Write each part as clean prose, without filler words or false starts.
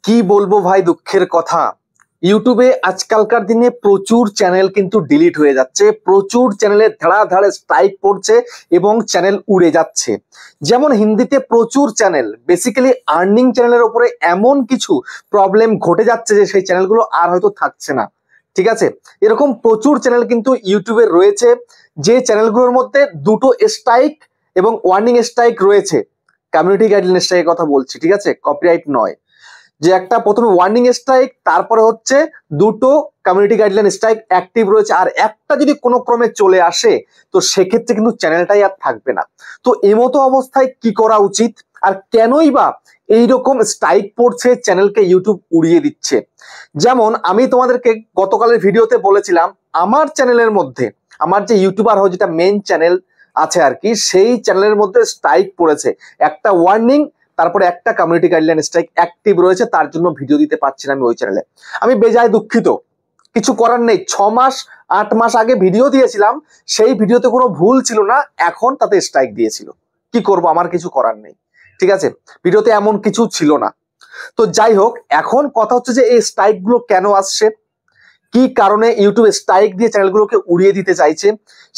কি বলবো ভাই, দুঃখের কথা। ইউটিউবে আজকালকার দিনে প্রচুর চ্যানেল কিন্তু ডিলিট হয়ে যাচ্ছে, প্রচুর চ্যানেলে ধাড়ে স্ট্রাইক পড়ছে এবং চ্যানেল উড়ে যাচ্ছে। যেমন হিন্দিতে প্রচুর চ্যানেল, বেসিক্যালি আর্নিং চ্যানেলের উপরে এমন কিছু প্রবলেম ঘটে যাচ্ছে যে সেই চ্যানেলগুলো আর হয়তো থাকছে না। ঠিক আছে, এরকম প্রচুর চ্যানেল কিন্তু ইউটিউবে রয়েছে, যে চ্যানেলগুলোর মধ্যে দুটো স্ট্রাইক এবং ওয়ার্নিং স্ট্রাইক রয়েছে। কমিউনিটি গাইডলাইন স্ট্রাইকের কথা বলছি, ঠিক আছে, কপিরাইট নয়। যে একটা প্রথমে ওয়ার্নিং স্ট্রাইক, তারপরে হচ্ছে দুটো কমিউনিটি গাইডলাইন স্ট্রাইক অ্যাক্টিভ রয়েছে, আর একটা যদি কোনো ক্রমে চলে আসে তো সেক্ষেত্রে কিন্তু চ্যানেলটাই আর থাকবে না। তো এমতো অবস্থায় কি করা উচিত, আর কেনই বা এইরকম স্ট্রাইক পড়ছে, চ্যানেলকে ইউটিউব উড়িয়ে দিচ্ছে? যেমন আমি তোমাদেরকে গতকালের ভিডিওতে বলেছিলাম, আমার চ্যানেলের মধ্যে, আমার যে ইউটিউবার হয়, যেটা মেন চ্যানেল আছে আর কি, সেই চ্যানেলের মধ্যে স্ট্রাইক পড়েছে, একটা ওয়ার্নিং, তারপরে একটা কমিউনিটি গাইডলাইন স্ট্রাইক অ্যাক্টিভ রয়েছে, তার জন্য ভিডিও দিতে পারছি না আমি ওই চ্যানেলে। আমি বেজায় দুঃখিত, কিছু করার নেই। 6 মাস 8 মাস আগে ভিডিও দিয়েছিলাম, সেই ভিডিওতে কোনো ভুল ছিল না, এখন তাতে স্ট্রাইক দিয়েছিল। কি করব, আমার কিছু করার নেই। ঠিক আছে, ভিডিওতে এমন কিছু ছিল না। তো যাই হোক, এখন কথা হচ্ছে যে এই স্ট্রাইক গুলো কেন আসছে, কি কারণে ইউটিউব স্ট্রাইক দিয়ে চ্যানেলগুলোকে উড়িয়ে দিতে চাইছে,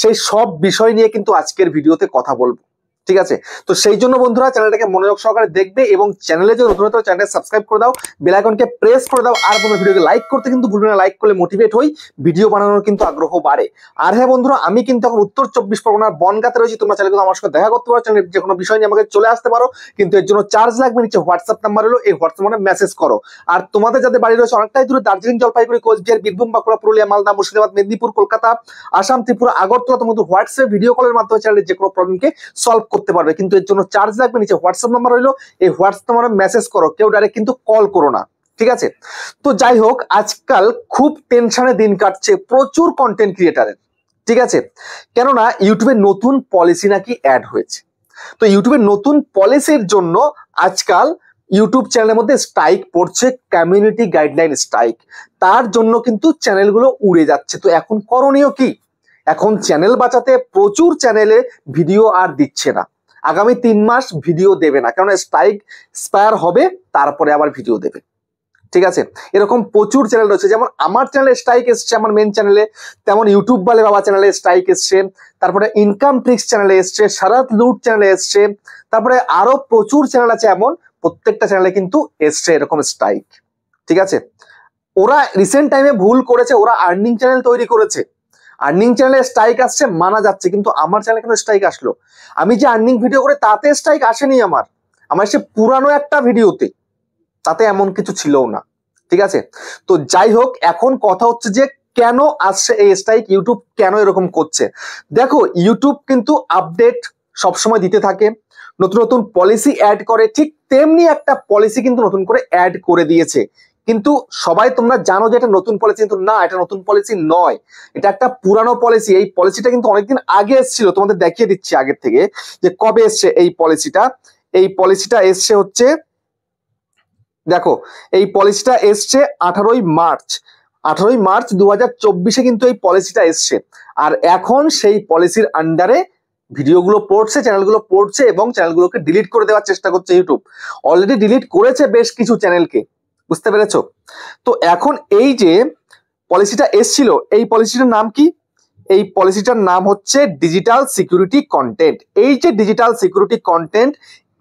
সেই সব বিষয় নিয়ে কিন্তু আজকের ভিডিওতে কথা বলবো। ঠিক আছে, তো সেই জন্য বন্ধুরা চ্যানেলটাকে মনোযোগ সহকারে দেখবে এবং চ্যানেলে যে নতুন নতুন চ্যানেলটা সাবস্ক্রাইব করে দাও, বেল আইকনকে প্রেস করে দাও, আর বন্ধুরা ভিডিওকে লাইক করতে কিন্তু ভুলবে না। লাইক করলে মোটিভেট হই, ভিডিও বানানোর কিন্তু আগ্রহ বাড়ে। আর হ্যাঁ বন্ধুরা, আমি কিন্তু এখন উত্তর 24 পরগনার বনগাঁতে রয়েছি। তোমরা চাইলে কিন্তু আমার সঙ্গে দেখা করতে পারো, চ্যানেলের যে কোনো বিষয় নিয়ে আমাকে চলে আসতে পারো, কিন্তু এর জন্য চার্জ লাগবে। নিচে হোয়াটসঅ্যাপ নাম্বার হলো, এই হোয়াটসঅ্যাপ নাম্বারে মেসেজ করো। আর তোমাদের যাদের বাড়ি রয়েছে অনেকটাই দূরে, দার্জিলিং, জলপাইগুড়ি, কোচবিহার, বীরভূম, বাঁকুড়া, পুরুলিয়া, মালদা, মুর্শিদাবাদ, মেদিনীপুর, কলকাতা, আসাম, ত্রিপুরা, আগরতলা, তোমরা কিন্তু হোয়াটসঅ্যাপ ভিডিও কলের মাধ্যমে চ্যানেলের যে কোনো প্রবলেমকে সলভ করতে পারবে, কিন্তু এর জন্য চার্জ লাগবে। নিচে হোয়াটসঅ্যাপ নাম্বার হইলো, এই হোয়াটসঅ্যাপ নাম্বারে মেসেজ করো, কেউ ডাইরেক্ট কিন্তু কল করো না। ঠিক আছে, তো যাই হোক, আজকাল খুব টেনশনে দিন কাটছে প্রচুর কন্টেন্ট ক্রিয়েটারের। ঠিক আছে, কেননা ইউটিউবে নতুন পলিসি নাকি অ্যাড হয়েছে। তো ইউটিউবের নতুন পলিসির জন্য আজকাল ইউটিউব চ্যানেলের মধ্যে স্ট্রাইক পড়ছে, কমিউনিটি গাইডলাইন স্ট্রাইক। তার জন্য কিন্তু চ্যানেলগুলো উড়ে যাচ্ছে। তো এখন করণীয় কি? এখন চ্যানেল বাঁচাতে প্রচুর চ্যানেলে ভিডিও আর দিচ্ছে না, আগামী 3 মাস ভিডিও দেবে না, কারণ স্ট্রাইক এক্সপায়ার হবে, তারপরে আবার ভিডিও দেবে। ঠিক আছে, এরকম প্রচুর চ্যানেল রয়েছে। যেমন আমার চ্যানেলে স্ট্রাইক এসছে, আমার মেন চ্যানেলে, তেমন ইউটিউব বালে বাবা চ্যানেলে স্ট্রাইক এসছে, তারপরে ইনকাম ট্রিক্স চ্যানেলে এসছে, শারাত লুট চ্যানেলে এসছে, তারপরে আরো প্রচুর চ্যানেল আছে এমন, প্রত্যেকটা চ্যানেলে কিন্তু এসছে এরকম স্ট্রাইক। ঠিক আছে, ওরা রিসেন্ট টাইমে ভুল করেছে, ওরা আর্নিং চ্যানেল তৈরি করেছে, আর্নিং চ্যানেলে স্ট্রাইক আসছে মানা যাচ্ছে, কিন্তু আমার চ্যানেলে কিন্তু স্ট্রাইক আসলো। আমি যে আর্নিং ভিডিও করে তাতে স্ট্রাইক আসেনি আমার, আমার সে পুরানো একটা ভিডিওতে, তাতে এমন কিছু ছিলও না। ঠিক আছে, তো যাই হোক, এখন কথা হচ্ছে যে কেন আসছে এই স্ট্রাইক, ইউটিউব কেন এরকম করছে। দেখো, ইউটিউব কিন্তু আপডেট সবসময় দিতে থাকে, নতুন নতুন পলিসি অ্যাড করে, ঠিক তেমনি একটা পলিসি কিন্তু নতুন করে অ্যাড করে দিয়েছে। কিন্তু সবাই তোমরা জানো যে এটা নতুন পলিসি, কিন্তু না, এটা নতুন পলিসি নয়, এটা একটা পুরানো পলিসি। এই পলিসিটা কিন্তু অনেকদিন আগে এসেছিল, তোমাদের দেখিয়ে দিচ্ছি আগের থেকে যে কবে এসছে এই পলিসিটা। এই পলিসিটা এসছে হচ্ছে, দেখো, এই পলিসিটা এসছে 18ই মার্চ, 18ই মার্চ 2024 কিন্তু এই পলিসিটা এসছে। আর এখন সেই পলিসির আন্ডারে ভিডিওগুলো পড়ছে, চ্যানেলগুলো পড়ছে, এবং চ্যানেলগুলোকে ডিলিট করে দেওয়ার চেষ্টা করছে ইউটিউব। অলরেডি ডিলিট করেছে বেশ কিছু চ্যানেলকে, বুঝতে পেরেছো? তো এখন এই যে পলিসিটা এসছিল, এই পলিসিটার নাম কি? এই পলিসিটার নাম হচ্ছে ডিজিটাল সিকিউরিটি কন্টেন্ট। এই যে ডিজিটাল সিকিউরিটি কন্টেন্ট,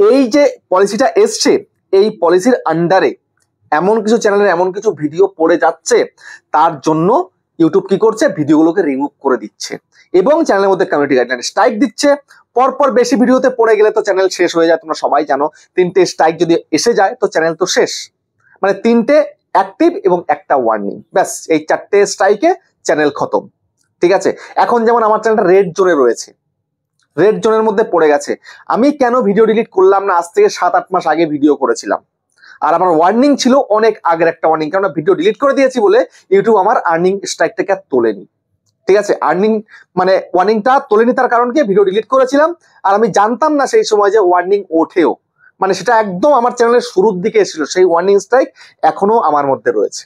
এই যে পলিসিটা এসছে, এই পলিসির আন্ডারে এমন কিছু চ্যানেলের এমন কিছু ভিডিও পড়ে যাচ্ছে, তার জন্য ইউটিউব কি করছে, ভিডিওগুলোকে রিমুভ করে দিচ্ছে এবং চ্যানেলের মধ্যে কমিউনিটি গাইডলাইন স্ট্রাইক দিচ্ছে। পরপর বেশি ভিডিওতে পড়ে গেলে তো চ্যানেল শেষ হয়ে যায়, তোমরা সবাই জানো। 3টে স্ট্রাইক যদি এসে যায় তো চ্যানেল তো শেষ, মানে 3টে অ্যাক্টিভ এবং একটা ওয়ার্নিং, ব্যাস, এই 4টে স্ট্রাইকে চ্যানেল খতম। ঠিক আছে, এখন যেমন আমার চ্যানেলটা রেড জোনে রয়েছে, রেড জোনের মধ্যে পড়ে গেছে। আমি কেন ভিডিও ডিলিট করলাম না? আজ থেকে 7-8 মাস আগে ভিডিও করেছিলাম, আর আমার ওয়ার্নিং ছিল অনেক আগের একটা ওয়ার্নিং, কারণ ভিডিও ডিলিট করে দিয়েছি বলে ইউটিউব আমার আর্নিং স্ট্রাইকটাকে আর তোলেনি। ঠিক আছে, আর্নিং মানে ওয়ার্নিংটা তোলেনি, তার কারণ কি, ভিডিও ডিলিট করেছিলাম আর আমি জানতাম না সেই সময় যে ওয়ার্নিং ওঠেও, মানে সেটা একদম আমার চ্যানেলের শুরুর দিকে এসেছিল, সেই ওয়ার্নিং স্ট্রাইক এখনো আমার মধ্যে রয়েছে।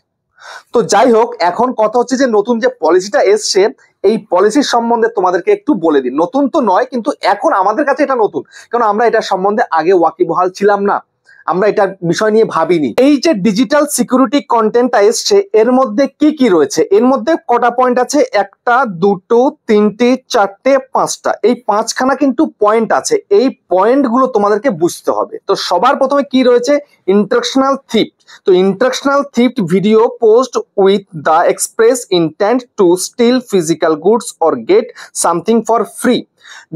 তো যাই হোক, এখন কথা হচ্ছে যে নতুন যে পলিসিটা এসছে, এই পলিসির সম্বন্ধে তোমাদেরকে একটু বলে দিই। নতুন তো নয়, কিন্তু এখন আমাদের কাছে এটা নতুন, কারণ আমরা এটা সম্বন্ধে আগে ওয়াকিবহাল ছিলাম না। আমরা এটার বিষয় নিয়ে ভাবিনি। এই যে ডিজিটাল সিকিউরিটি কন্টেন্টটা এসছে, এর মধ্যে কি কি রয়েছে, এর মধ্যে কটা পয়েন্ট আছে, একটা, দুটো, তিনটে, চারটে, পাঁচটা, এই পাঁচখানা কিন্তু পয়েন্ট আছে। এই পয়েন্টগুলো তোমাদেরকে বুঝতে হবে। তো সবার প্রথমে কি রয়েছে, ইন্ট্রাকশনাল থিফট। তো instructional theft video post with the express intent to steal physical goods or get something for free.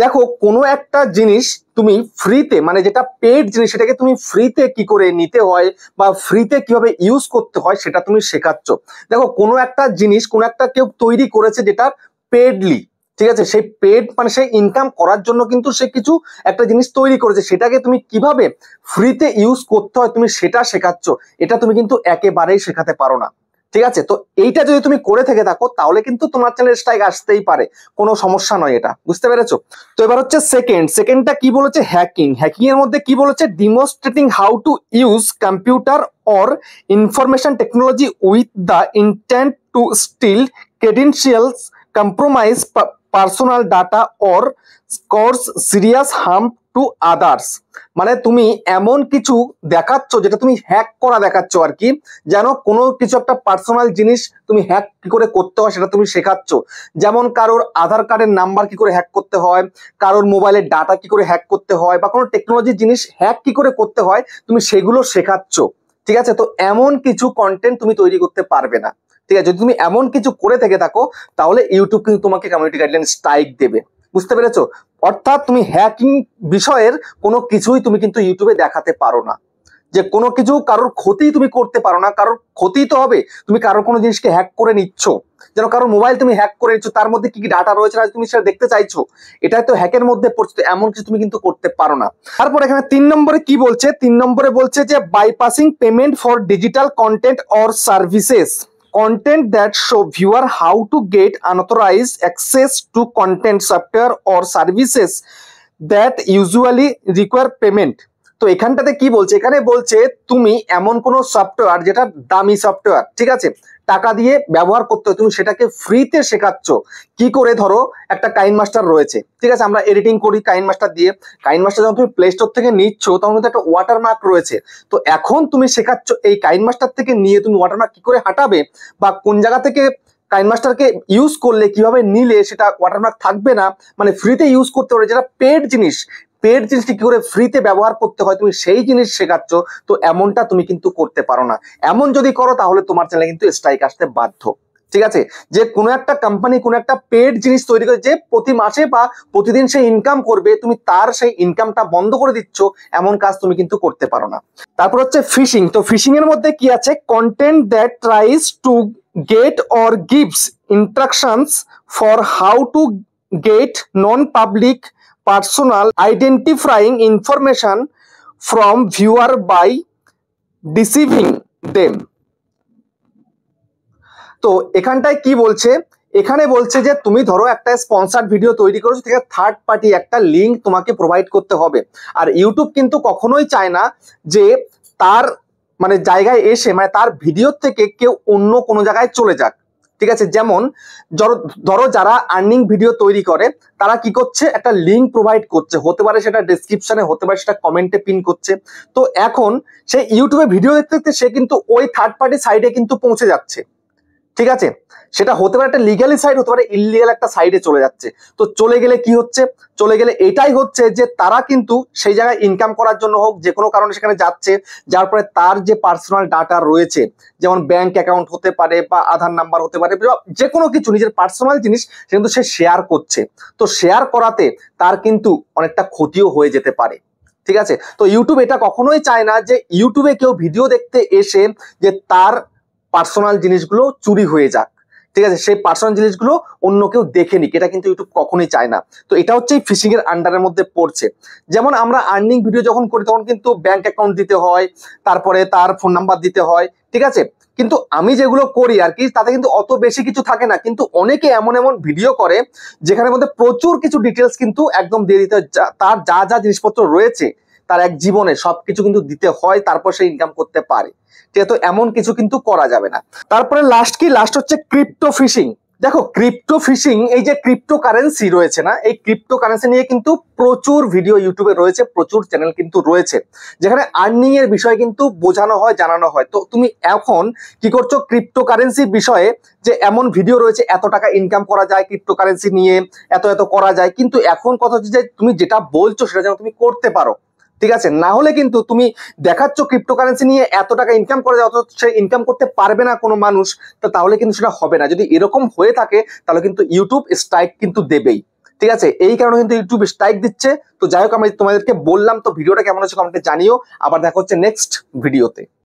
দেখো, কোনো একটা জিনিস তুমি ফ্রিতে, মানে যেটা পেড জিনিস, সেটাকে তুমি ফ্রিতে কি করে নিতে হয় বা ফ্রিতে কিভাবে ইউজ করতে হয় সেটা তুমি শেখাচ্ছ। দেখো, কোনো একটা জিনিস, কোনো একটা কেউ তৈরি করেছে যেটা পেডলি, ঠিক আছে, সেই পেড মানে সে ইনকাম করার জন্য কিন্তু সে কিছু একটা জিনিস তৈরি করেছে, সেটাকে তুমি কিভাবে ফ্রিতে ইউজ করতে হয় তুমি সেটা শেখাচ্ছ। এটা তুমি কিন্তু একেবারেই শেখাতে পারো না, ঠিক আছে। তো এইটা যদি তুমি করে থেকে থাকো তাহলে কিন্তু তোমার চ্যানেলে স্ট্রাইক আসতেই পারে, কোনো সমস্যা নয়, এটা বুঝতে পেরেছো। তো এবার হচ্ছে সেকেন্ডটা কি বলেছে, হ্যাকিং এর মধ্যে কি বলেছে, demonstrating how to use computer or information technology with the intent to steal credentials, compromise personal data or cause serious harm to others. মানে তুমি এমন কিছু দেখাচ্ছ যেটা তুমি হ্যাক করা দেখাচ্ছ আর কি, যেন কোনো কিছু একটা পার্সোনাল জিনিস তুমি হ্যাক কি করে করতে হয় সেটা তুমি শেখাচ্ছ। যেমন কারোর আধার কার্ডের নাম্বার কি করে হ্যাক করতে হয়, কারোর মোবাইলের ডাটা কি করে হ্যাক করতে হয়, বা কোনো টেকনোলজির জিনিস হ্যাক কি করে করতে হয় তুমি সেগুলো শেখাচ্ছ, ঠিক আছে। তো এমন কিছু কন্টেন্ট তুমি তৈরি করতে পারবে না, ঠিক আছে। যদি তুমি এমন কিছু করে থেকে থাকো তাহলে ইউটিউব কিন্তু তোমাকে কমিউনিটি গাইডলাইন স্ট্রাইক দেবে, বুঝতে পেরেছো। অর্থাৎ তুমি হ্যাকিং বিষয়ের কোনো কিছুই তুমি কিন্তু ইউটিউবে দেখাতে পারো না, যে কোনো কিছু কারোর ক্ষতি তুমি করতে পারো না। কারোর ক্ষতি তো হবে, তুমি কারোর কোনো জিনিসকে হ্যাক করে নিচ্ছ, যেন কারোর মোবাইল তুমি হ্যাক করে নিচ্ছ, তার মধ্যে কি কি ডাটা রয়েছে না তুমি সেটা দেখতে চাইছো, এটা তো হ্যাকের মধ্যে পড়ছে। এমন কিছু তুমি কিন্তু করতে পারো না। তারপর এখানে 3 নম্বরে কি বলছে, 3 নম্বরে বলছে যে bypassing payment for digital content or services, content that show viewer how to get unauthorized access to content, software or services that usually require payment। তো এখানটাতে কি বলছে, এখানে বলছে তুমি এমন কোনো সফটওয়্যার যেটা দামি সফটওয়্যার, ঠিক আছে, টাকা দিয়ে ব্যবহার করতে হয়, তুমি সেটাকে ফ্রিতে শেখাচ্ছ। কি করে, ধরো একটা কাইনমাস্টার রয়েছে, ঠিক আছে, আমরা এডিটিং করি কাইনমাস্টার দিয়ে। কাইনমাস্টার যখন তুমি প্লে স্টোর থেকে নিচ্ছ তখন কিন্তু একটা ওয়াটারমার্ক রয়েছে। তো এখন তুমি শেখাচ্ছ এই কাইনমাস্টার থেকে নিয়ে তুমি ওয়াটারমার্ক কি করে হাঁটাবে, বা কোন জায়গা থেকে কাইনমাস্টারকে ইউজ করলে কিভাবে নিলে সেটা ওয়াটারমার্ক থাকবে না, মানে ফ্রিতে ইউজ করতে পারে, যেটা পেড জিনিসটি কি করে ফ্রিতে ব্যবহার করতে হয় তুমি সেই জিনিস শেখাচ্ছ। তো এমনটা তুমি কিন্তু করতে পারো না। এমন যদি করো তাহলে তোমার চ্যানেলে কিন্তু স্ট্রাইক আসতে বাধ্য, ঠিক আছে। যে কোনো একটা কোম্পানি কোনো একটা পেড জিনিস তৈরি করে যে প্রতি মাসে বা প্রতিদিন সে ইনকাম করবে, তুমি তার সেই ইনকামটা বন্ধ করে দিচ্ছ, এমন কাজ তুমি কিন্তু করতে পারো না। তারপর হচ্ছে ফিশিং। তো ফিশিং এর মধ্যে কি আছে, content that tries to get or gives instructions for how to get non public personal identifying information from viewer by deceiving them। তো এখানটায় কি বলছে, এখানে বলছে যে তুমি ধরো একটা স্পন্সর্ড ভিডিও তৈরি করেছো, ঠিক আছে, থার্ড পার্টি একটা লিঙ্ক তোমাকে প্রোভাইড করতে হবে। আর ইউটিউব কিন্তু কখনোই চায় না যে তার মানে জায়গায় এসে, মানে তার ভিডিও থেকে কেউ অন্য কোনো জায়গায় চলে যাক, ঠিক আছে। যেমন ধরো যারা আর্নিং ভিডিও তৈরি করে তারা কি করছে, একটা লিঙ্ক প্রোভাইড করছে, হতে পারে সেটা ডেসক্রিপশনে, হতে পারে সেটা কমেন্টে পিন করছে। তো এখন সে ইউটিউবে ভিডিও দেখতে দেখতে সে কিন্তু ওই থার্ড পার্টি সাইডে কিন্তু পৌঁছে যাচ্ছে, ঠিক আছে। সেটা হতে পারে একটা লিগালি সাইড, হতে পারে ইললিগাল একটা সাইডে চলে যাচ্ছে। তো চলে গেলে কি হচ্ছে, চলে গেলে এটাই হচ্ছে যে তারা কিন্তু সেই জায়গায় ইনকাম করার জন্য হোক যে কোনো কারণে সেখানে যাচ্ছে, যার পরে তার যে পার্সোনাল ডাটা রয়েছে, যেমন ব্যাংক অ্যাকাউন্ট হতে পারে বা আধার নাম্বার হতে পারে, যে কোনো কিছু নিজের পার্সোনাল জিনিস কিন্তু সে শেয়ার করছে। তো শেয়ার করাতে তার কিন্তু অনেকটা ক্ষতিও হয়ে যেতে পারে, ঠিক আছে। তো ইউটিউব এটা কখনোই চায় না যে ইউটিউবে কেউ ভিডিও দেখতে এসে যে তার পার্সোনাল জিনিসগুলো চুরি হয়ে যাক, ঠিক আছে, সেই পার্সোনাল জিনিসগুলো অন্য কেউ দেখে নিক, এটা কিন্তু ইউটিউব কখনোই চায় না। তো এটা হচ্ছে ফিশিং এর আন্ডারের মধ্যে পড়ছে। যেমন আমরা আর্নিং ভিডিও যখন করি তখন কিন্তু ব্যাংক অ্যাকাউন্ট দিতে হয়, তারপরে তার ফোন নাম্বার দিতে হয়, ঠিক আছে। কিন্তু আমি যেগুলো করি আর কি তাতে কিন্তু অত বেশি কিছু থাকে না, কিন্তু অনেকে এমন এমন ভিডিও করে যেখানের মধ্যে প্রচুর কিছু ডিটেলস কিন্তু একদম দিয়ে দিতে হয়, তার যা যা জিনিসপত্র রয়েছে তার এক জীবনে সবকিছু কিন্তু দিতে হয়, তারপর সে ইনকাম করতে পারে, ঠিক আছে। তো এমন কিছু কিন্তু করা যাবে না। তারপরে লাস্ট হচ্ছে ক্রিপ্টো ফিশিং। দেখো ক্রিপ্টো ফিশিং, এই যে ক্রিপ্টো কারেন্সি রয়েছে না, এই ক্রিপ্টো কারেন্সি নিয়ে কিন্তু প্রচুর ভিডিও ইউটিউবে রয়েছে, প্রচুর চ্যানেল কিন্তু রয়েছে যেখানে আর্নিং এর বিষয় কিন্তু বোঝানো হয়, জানানো হয়। তো তুমি এখন কি করছো, ক্রিপ্টো কারেন্সির বিষয়ে যে এমন ভিডিও রয়েছে, এত টাকা ইনকাম করা যায় ক্রিপ্টো কারেন্সি নিয়ে, এত এত করা যায়, কিন্তু এখন কথা হচ্ছে যে তুমি যেটা বলছো সেটা যেন তুমি করতে পারো, ঠিক আছে? না হলে কিন্তু তুমি দেখাচ্ছ ক্রিপ্টোকারেন্সি নিয়ে এত টাকা ইনকাম করে যায়, অথচ সে ইনকাম করতে পারবে না কোনো মানুষ, তো তাহলে কিন্তু সেটা হবে না। যদি এরকম হয়ে থাকে তাহলে কিন্তু ইউটিউব স্ট্রাইক কিন্তু দেবেই, ঠিক আছে? এই কারণে কিন্তু ইউটিউব স্ট্রাইক দিচ্ছে। তো যাই হোক, আমি তোমাদেরকে বললাম, তো ভিডিওটা কেমন হচ্ছে কমেন্টে জানিও। আবার দেখা হচ্ছে নেক্সট ভিডিওতে।